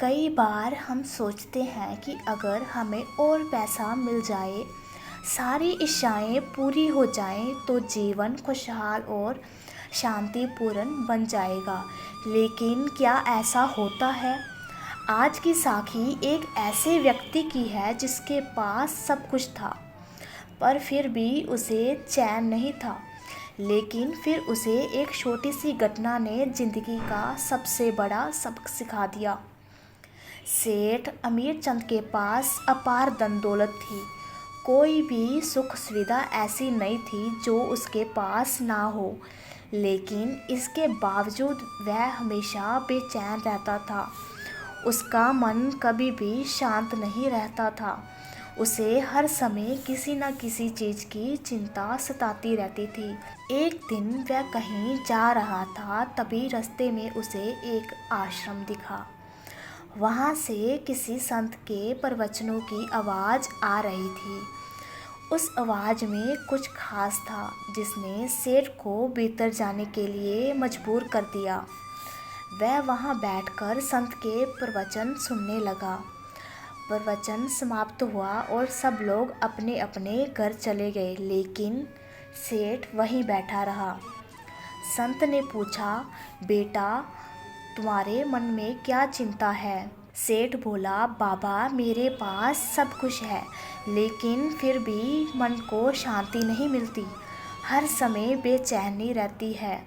कई बार हम सोचते हैं कि अगर हमें और पैसा मिल जाए, सारी इच्छाएं पूरी हो जाएं तो जीवन खुशहाल और शांतिपूर्ण बन जाएगा। लेकिन क्या ऐसा होता है? आज की साखी एक ऐसे व्यक्ति की है जिसके पास सब कुछ था, पर फिर भी उसे चैन नहीं था। लेकिन फिर उसे एक छोटी सी घटना ने जिंदगी का सबसे बड़ा सबक सिखा दिया। सेठ अमीर चंद के पास अपार धन दौलत थी। कोई भी सुख सुविधा ऐसी नहीं थी जो उसके पास ना हो, लेकिन इसके बावजूद वह हमेशा बेचैन रहता था। उसका मन कभी भी शांत नहीं रहता था। उसे हर समय किसी न किसी चीज़ की चिंता सताती रहती थी। एक दिन वह कहीं जा रहा था, तभी रास्ते में उसे एक आश्रम दिखा। वहाँ से किसी संत के प्रवचनों की आवाज़ आ रही थी। उस आवाज़ में कुछ खास था जिसने सेठ को भीतर जाने के लिए मजबूर कर दिया। वह वहाँ बैठकर संत के प्रवचन सुनने लगा। प्रवचन समाप्त हुआ और सब लोग अपने अपने घर चले गए, लेकिन सेठ वहीं बैठा रहा। संत ने पूछा, बेटा, तुम्हारे मन में क्या चिंता है? सेठ बोला, बाबा, मेरे पास सब कुछ है, लेकिन फिर भी मन को शांति नहीं मिलती। हर समय बेचैनी रहती है।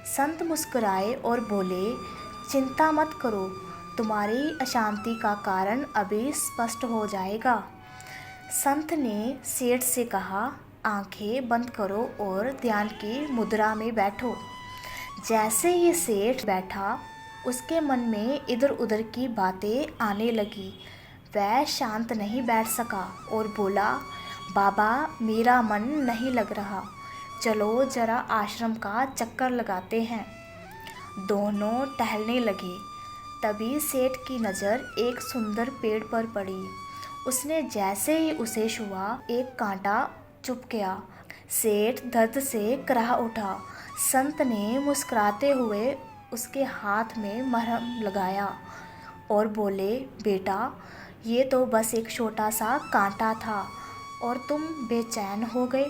संत मुस्कुराए और बोले, चिंता मत करो, तुम्हारी अशांति का कारण अभी स्पष्ट हो जाएगा। संत ने सेठ से कहा, आंखें बंद करो और ध्यान की मुद्रा में बैठो। जैसे ही सेठ बैठा, उसके मन में इधर उधर की बातें आने लगी। वह शांत नहीं बैठ सका और बोला, बाबा, मेरा मन नहीं लग रहा, चलो जरा आश्रम का चक्कर लगाते हैं। दोनों टहलने लगे। तभी सेठ की नज़र एक सुंदर पेड़ पर पड़ी। उसने जैसे ही उसे छुआ, एक कांटा चुभ गया। सेठ दर्द से कराह उठा। संत ने मुस्कुराते हुए उसके हाथ में मरहम लगाया और बोले, बेटा, ये तो बस एक छोटा सा कांटा था और तुम बेचैन हो गए।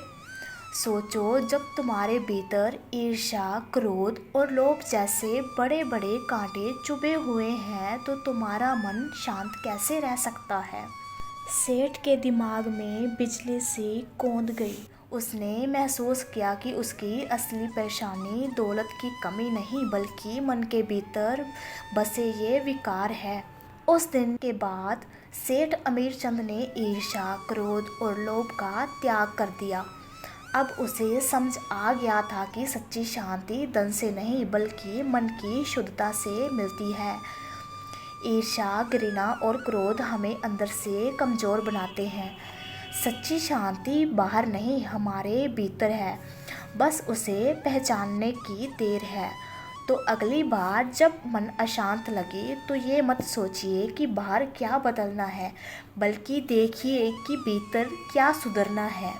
सोचो, जब तुम्हारे भीतर ईर्ष्या, क्रोध और लोभ जैसे बड़े बड़े कांटे चुभे हुए हैं तो तुम्हारा मन शांत कैसे रह सकता है? सेठ के दिमाग में बिजली सी कौंध गई। उसने महसूस किया कि उसकी असली परेशानी दौलत की कमी नहीं, बल्कि मन के भीतर बसे ये विकार है। उस दिन के बाद सेठ अमीरचंद ने ईर्ष्या, क्रोध और लोभ का त्याग कर दिया। अब उसे समझ आ गया था कि सच्ची शांति धन से नहीं, बल्कि मन की शुद्धता से मिलती है। ईर्ष्या, घृणा और क्रोध हमें अंदर से कमज़ोर बनाते हैं। सच्ची शांति बाहर नहीं, हमारे भीतर है, बस उसे पहचानने की देर है। तो अगली बार जब मन अशांत लगे तो ये मत सोचिए कि बाहर क्या बदलना है, बल्कि देखिए कि भीतर क्या सुधरना है।